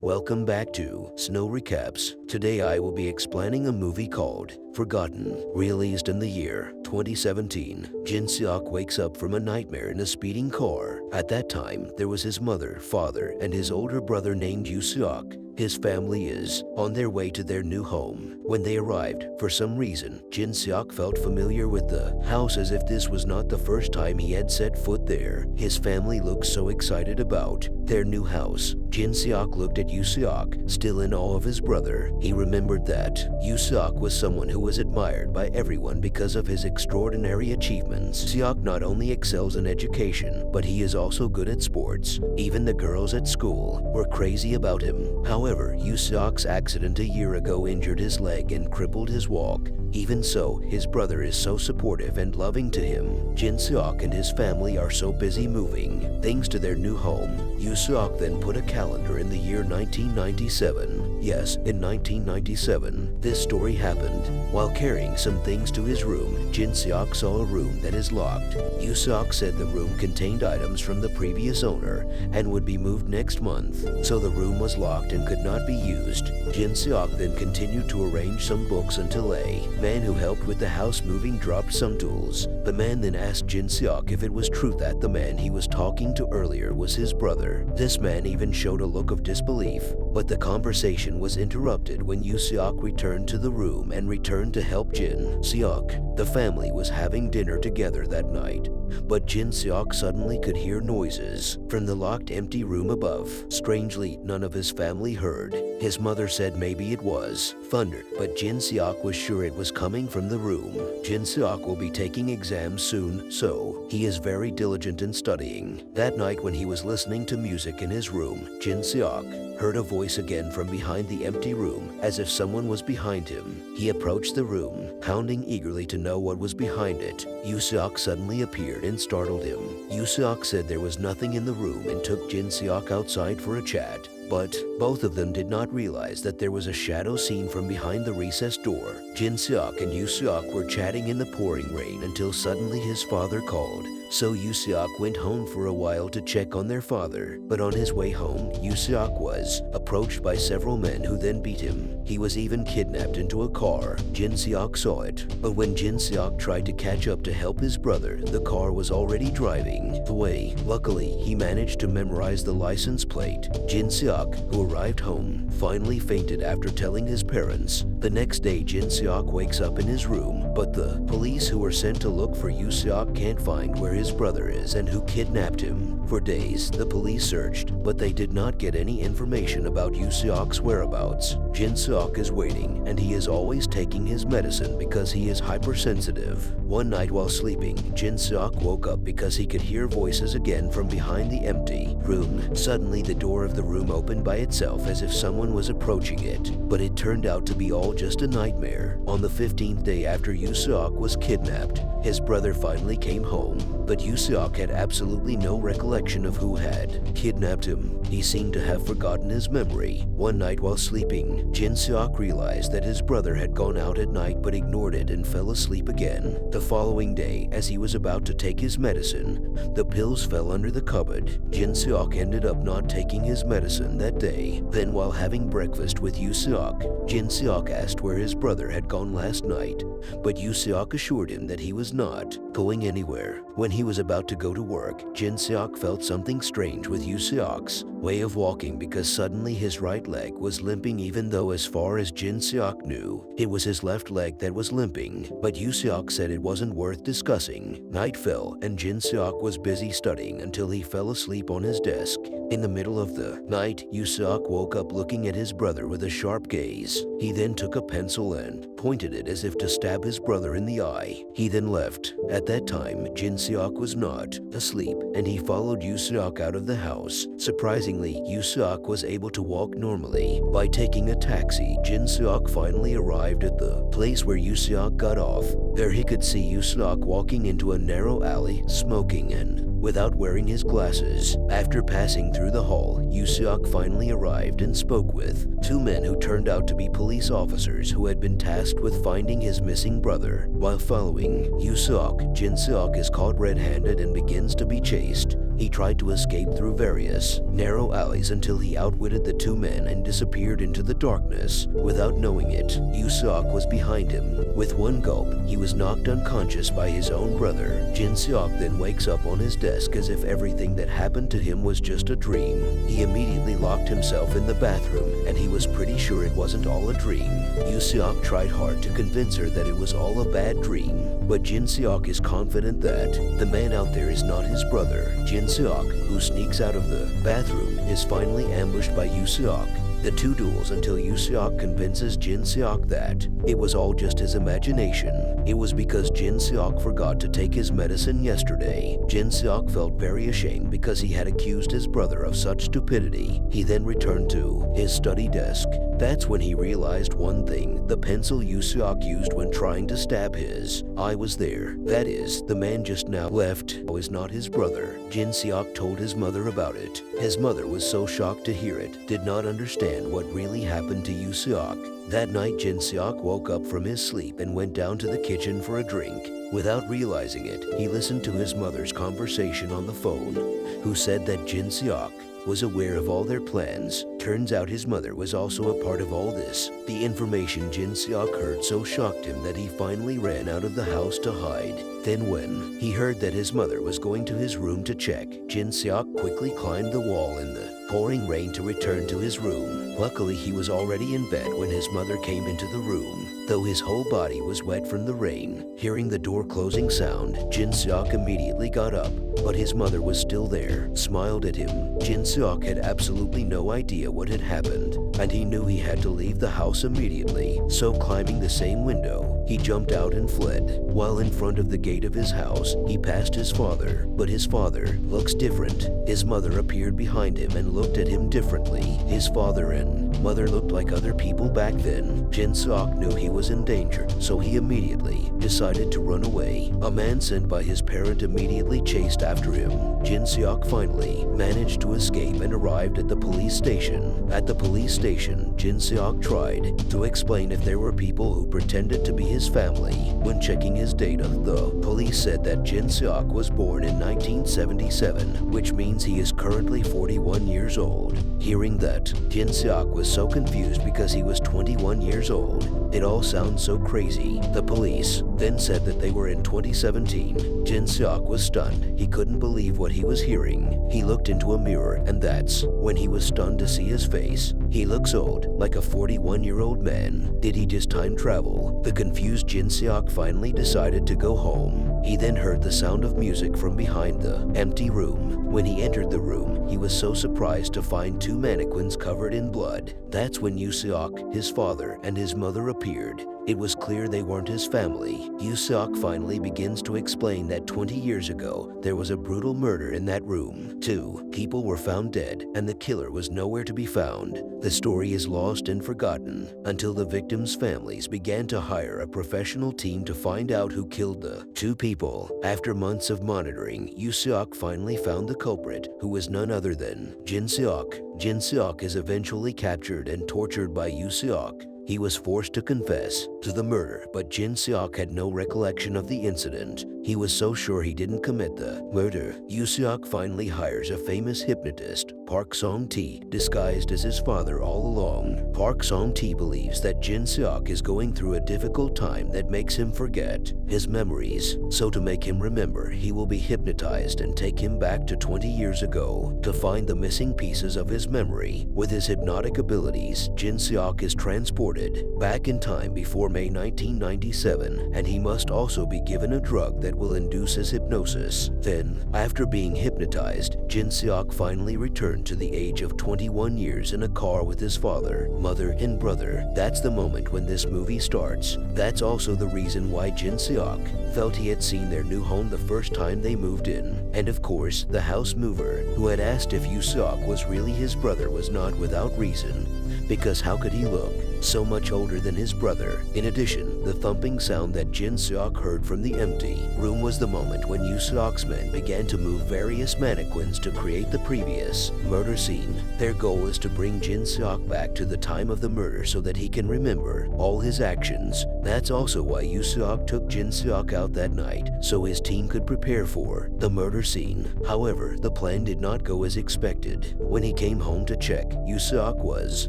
Welcome back to Snow Recaps. Today I will be explaining a movie called Forgotten, released in the year 2017. Jin Seok wakes up from a nightmare in a speeding car. At that time, there was his mother, father, and his older brother named Yoo Seok. His family is on their way to their new home. When they arrived, for some reason, Jin Seok felt familiar with the house as if this was not the first time he had set foot there. His family looked so excited about their new house. Jin Seok looked at Yoo Seok, still in awe of his brother. He remembered that Yoo Seok was someone who was admired by everyone because of his extraordinary achievements. Seok not only excels in education, but he is also good at sports. Even the girls at school were crazy about him. However, Yoo Seok's accident a year ago injured his leg and crippled his walk. Even so, his brother is so supportive and loving to him. Jin Seok and his family are so busy moving things to their new home. Yoo Seok then put a calendar in the year 1997. Yes, in 1997, this story happened. While carrying some things to his room, Jin Seok saw a room that is locked. Yoo Seok said the room contained items from the previous owner and would be moved next month, so the room was locked and could not be used. Jin Seok then continued to arrange some books until a man who helped with the house moving dropped some tools. The man then asked Jin Seok if it was true that the man he was talking to earlier was his brother. This man even showed a look of disbelief, but the conversation was interrupted when Yoo Seok returned to the room and returned to help Jin Seok. The family was having dinner together that night, but Jin Seok suddenly could hear noises from the locked empty room above. Strangely, none of his family heard. His mother said maybe it was thunder, but Jin Seok was sure it was coming from the room. Jin Seok will be taking exams soon, so he is very diligent in studying. That night when he was listening to music in his room, Jin Seok heard a voice again from behind the empty room, as if someone was behind him. He approached the room, pounding eagerly to know what was behind it. Yoo Seok suddenly appeared and startled him. Yoo Seok said there was nothing in the room and took Jin Seok outside for a chat. But both of them did not realize that there was a shadow seen from behind the recessed door. Jin Seok and Yoo Seok were chatting in the pouring rain until suddenly his father called. So Yoo Seok went home for a while to check on their father. But on his way home, Yoo Seok was approached by several men who then beat him. He was even kidnapped into a car. Jin Seok saw it. But when Jin Seok tried to catch up to help his brother, the car was already driving away. Luckily, he managed to memorize the license plate. Jin Seok, who arrived home, finally fainted after telling his parents. The next day, Jin Seok wakes up in his room, but the police who were sent to look for Yoo Seok can't find where his brother is and who kidnapped him. For days, the police searched, but they did not get any information about Yoo Seok's whereabouts. Jin Seok is waiting, and he is always taking his medicine because he is hypersensitive. One night while sleeping, Jin Seok woke up because he could hear voices again from behind the empty room. Suddenly, the door of the room opened by itself as if someone was approaching it, but it turned out to be all just a nightmare. On the 15th day after Yoo Seok was kidnapped, his brother finally came home, but Yoo Seok had absolutely no recollection of who had kidnapped him. He seemed to have forgotten his memory. One night while sleeping, Jin Seok realized that his brother had gone out at night but ignored it and fell asleep again. The following day, as he was about to take his medicine, the pills fell under the cupboard. Jin Seok ended up not taking his medicine that day. Then while having breakfast with Yoo Seok, Jin Seok asked where his brother had gone last night, but Yoo Seok assured him that he was not going anywhere. When he was about to go to work, Jin Seok felt something strange with Yoo Seok's way of walking because suddenly his right leg was limping, even though as far as Jin Seok knew, it was his left leg that was limping. But Yoo Seok said it wasn't worth discussing. Night fell and Jin Seok was busy studying until he fell asleep on his desk. In the middle of the night, Yoo Seok woke up looking at his brother with a sharp gaze. He then took a pencil and pointed it as if to stab his brother in the eye. He then left. At that time, Jin Seok was not asleep, and he followed Yoo Seok out of the house. Surprisingly, Yoo Seok was able to walk normally. By taking a taxi, Jin Seok finally arrived at the place where Yoo Seok got off. There he could see Yoo Seok walking into a narrow alley, smoking and without wearing his glasses. After passing through the hall, Yoo Seok finally arrived and spoke with two men who turned out to be police officers who had been tasked with finding his missing brother. While following Yoo Seok, Jin Seok is caught red-handed and begins to be chased. He tried to escape through various narrow alleys until he outwitted the two men and disappeared into the darkness. Without knowing it, Yu Seok was behind him. With one gulp, he was knocked unconscious by his own brother. Jin Seok then wakes up on his desk as if everything that happened to him was just a dream. He immediately locked himself in the bathroom, and he was pretty sure it wasn't all a dream. Yu Seok tried hard to convince her that it was all a bad dream, but Jin Seok is confident that the man out there is not his brother. Jin Seok, who sneaks out of the bathroom, is finally ambushed by Yu Seok. The two duels until Yu Seok convinces Jin Seok that it was all just his imagination. It was because Jin Seok forgot to take his medicine yesterday. Jin Seok felt very ashamed because he had accused his brother of such stupidity. He then returned to his study desk. That's when he realized one thing: the pencil Yu Seok used when trying to stab his eye was there. That is, the man just now left was not his brother. Jin Seok told his mother about it. His mother was so shocked to hear it, did not understand what really happened to Yu Seok. That night, Jin Seok woke up from his sleep and went down to the kitchen for a drink. Without realizing it, he listened to his mother's conversation on the phone, who said that Jin Seok was aware of all their plans. Turns out his mother was also a part of all this. The information Jin Seok heard so shocked him that he finally ran out of the house to hide. Then when he heard that his mother was going to his room to check, Jin Seok quickly climbed the wall in the pouring rain to return to his room. Luckily, he was already in bed when his mother came into the room, though his whole body was wet from the rain. Hearing the door closing sound, Jin Seok immediately got up, but his mother was still there, smiled at him. Jin Seok had absolutely no idea what had happened, and he knew he had to leave the house immediately. So climbing the same window, he jumped out and fled. While in front of the gate of his house, he passed his father, but his father looks different. His mother appeared behind him and looked at him differently. His father and mother looked like other people back then. Jin Seok knew he was in danger, so he immediately decided to run away. A man sent by his parent immediately chased after him. Jin Seok finally managed to escape and arrived at the police station. At the police station, Jin Seok tried to explain if there were people who pretended to be his family. When checking his data, the police said that Jin Seok was born in 1977, which means he is currently 41 years old. Hearing that, Jin Seok was so confused because he was 21 years old. It all sounds so crazy. The police then said that they were in 2017. Jin Seok was stunned. He couldn't believe what he was hearing. He looked into a mirror, and that's when he was stunned to see his face. He looks old, like a 41-year-old man. Did he just time travel? The confused Jin Seok finally decided to go home. He then heard the sound of music from behind the empty room. When he entered the room, he was so surprised to find two mannequins covered in blood. That's when Yu Seok, his father, and his mother appeared. It was clear they weren't his family. Yu Seok finally begins to explain that 20 years ago, there was a brutal murder in that room. 2 people were found dead, and the killer was nowhere to be found. The story is lost and forgotten until the victims' families began to hire a professional team to find out who killed the 2 people. After months of monitoring, Yu Seok finally found the culprit, who was none other than Jin Seok. Jin Seok is eventually captured and tortured by Yu Seok. He was forced to confess to the murder, but Jin Seok had no recollection of the incident. He was so sure he didn't commit the murder. Yu Seok finally hires a famous hypnotist, Park Song-tae, disguised as his father all along. Park Song-tae believes that Jin Seok is going through a difficult time that makes him forget his memories. So to make him remember, he will be hypnotized and take him back to 20 years ago to find the missing pieces of his memory. With his hypnotic abilities, Jin Seok is transported back in time before May 1997, and he must also be given a drug that will induce his hypnosis. Then, after being hypnotized, Jin Seok finally returned to the age of 21 years in a car with his father, mother, and brother. That's the moment when this movie starts. That's also the reason why Jin Seok felt he had seen their new home the first time they moved in. And of course, the house mover, who had asked if Yu Seok was really his brother, was not without reason, because how could he look so much older than his brother? In addition, the thumping sound that Jin Seok heard from the empty room was the moment when Yu Seok's men began to move various mannequins to create the previous murder scene. Their goal is to bring Jin Seok back to the time of the murder so that he can remember all his actions. That's also why Yu Seok took Jin Seok out that night, so his team could prepare for the murder scene. However, the plan did not go as expected. When he came home to check, Yu Seok was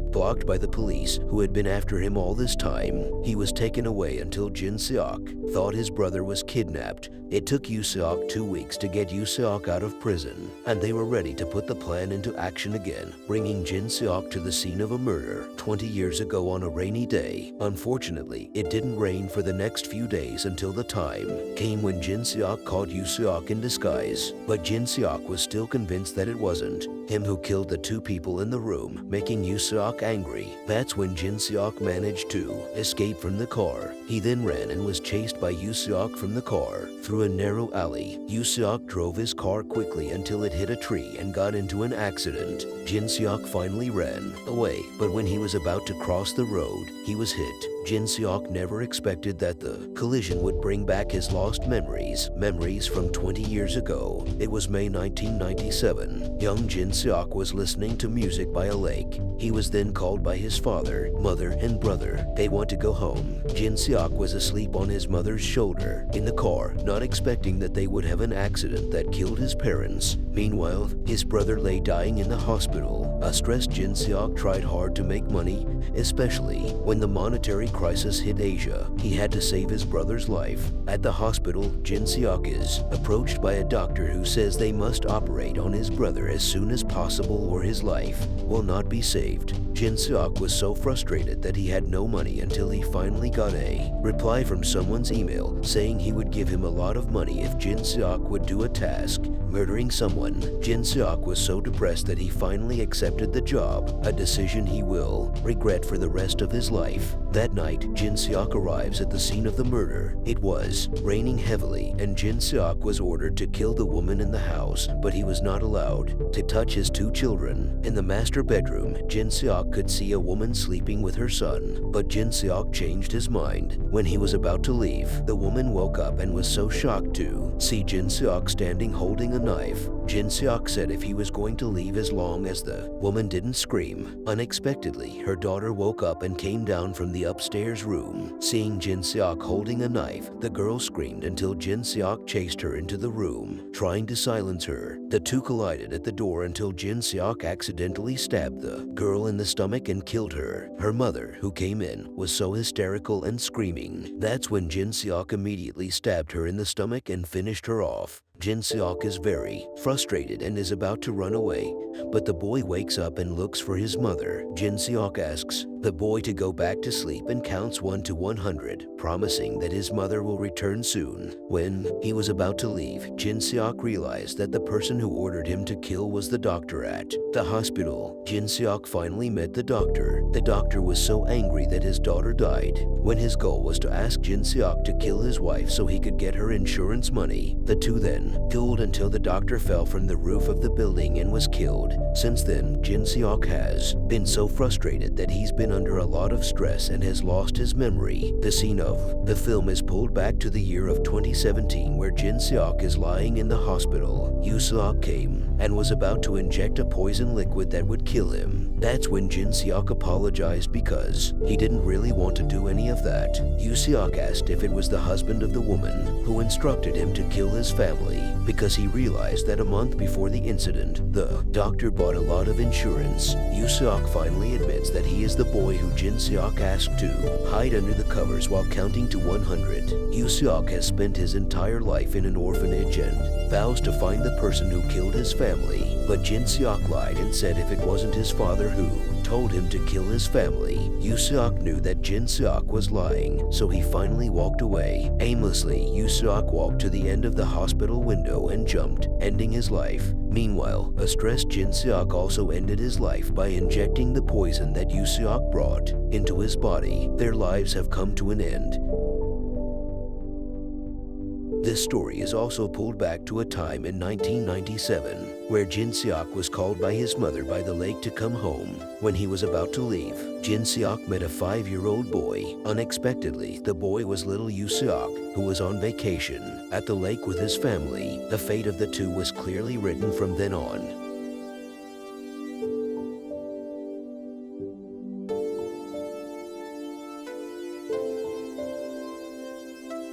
blocked by the police who had been after him all this time. He was taken away until Jin Seok thought his brother was kidnapped. It took Yu Seok 2 weeks to get Yu Seok out of prison, and they were ready to put the plan into action again, bringing Jin Seok to the scene of a murder 20 years ago on a rainy day. Unfortunately, it didn't rain for the next few days until the time came when Jin Seok caught Yu Seok in disguise. But Jin Seok was still convinced that it wasn't him who killed the two people in the room, making Yu Seok angry. That's when Jin Seok managed to escape from the car. He then ran and was chased by Yu Seok from the car. Through a narrow alley, Yu Seok drove his car quickly until it hit a tree and got into an accident. Jin Seok finally ran away, but when he was about to cross the road, he was hit. Jin Seok never expected that the collision would bring back his lost memories from 20 years ago. It was May 1997. Young Jin Seok was listening to music by a lake. He was then called by his father, mother, and brother. They want to go home. Jin Seok was asleep on his mother's shoulder in the car, not expecting that they would have an accident that killed his parents. Meanwhile, his brother lay dying in the hospital. A stressed Jin Seok tried hard to make money, especially when the monetary crisis hit Asia. He had to save his brother's life. At the hospital, Jin Seok is approached by a doctor who says they must operate on his brother as soon as possible or his life will not be saved. Jin Seok was so frustrated that he had no money until he finally got a reply from someone's email saying he would give him a lot of money if Jin Seok would do a task, murdering someone. Jin Seok was so depressed that he finally accepted the job, a decision he will regret for the rest of his life. That night, Jin Seok arrives at the scene of the murder. It was raining heavily, and Jin Seok was ordered to kill the woman in the house, but he was not allowed to touch his two children. In the master bedroom, Jin Seok could see a woman sleeping with her son, but Jin Seok changed his mind. When he was about to leave, the woman woke up and was so shocked to see Jin Seok standing holding a knife. Jin Seok said if he was going to leave as long as the woman didn't scream. Unexpectedly, her daughter woke up and came down from the upstairs room. Seeing Jin Seok holding a knife, the girl screamed until Jin Seok chased her into the room, trying to silence her. The two collided at the door until Jin Seok accidentally stabbed the girl in the stomach and killed her. Her mother, who came in, was so hysterical and screaming. That's when Jin Seok immediately stabbed her in the stomach and finished her off. Jin Seok is very frustrated and is about to run away, but the boy wakes up and looks for his mother. Jin Seok asks the boy to go back to sleep and counts 1 to 100, promising that his mother will return soon. When he was about to leave, Jin Seok realized that the person who ordered him to kill was the doctor at the hospital. Jin Seok finally met the doctor. The doctor was so angry that his daughter died. When his goal was to ask Jin Seok to kill his wife so he could get her insurance money, the two then dueled until the doctor fell from the roof of the building and was killed. Since then, Jin Seok has been so frustrated that he's been under a lot of stress and has lost his memory. The scene of the film is pulled back to the year of 2017 where Jin Seok is lying in the hospital. Yu Seok came and was about to inject a poison liquid that would kill him. That's when Jin Seok apologized because he didn't really want to do any of that. Yu Seok asked if it was the husband of the woman who instructed him to kill his family because he realized that a month before the incident, the doctor bought a lot of insurance. Yu Seok finally admits that he is the boy who Jin Seok asked to hide under the covers while counting to 100. Yu Seok has spent his entire life in an orphanage and vows to find the person who killed his family. But Jin Seok lied and said if it wasn't his father who told him to kill his family. Yu Seok knew that Jin Seok was lying, so he finally walked away. Aimlessly, Yu Seok walked to the end of the hospital window and jumped, ending his life. Meanwhile, a stressed Jin Seok also ended his life by injecting the poison that Yu Seok brought into his body. Their lives have come to an end. This story is also pulled back to a time in 1997 where Jin Seok was called by his mother by the lake to come home. When he was about to leave, Jin Seok met a 5-year-old boy. Unexpectedly, the boy was little Yu Seok, who was on vacation at the lake with his family. The fate of the two was clearly written from then on.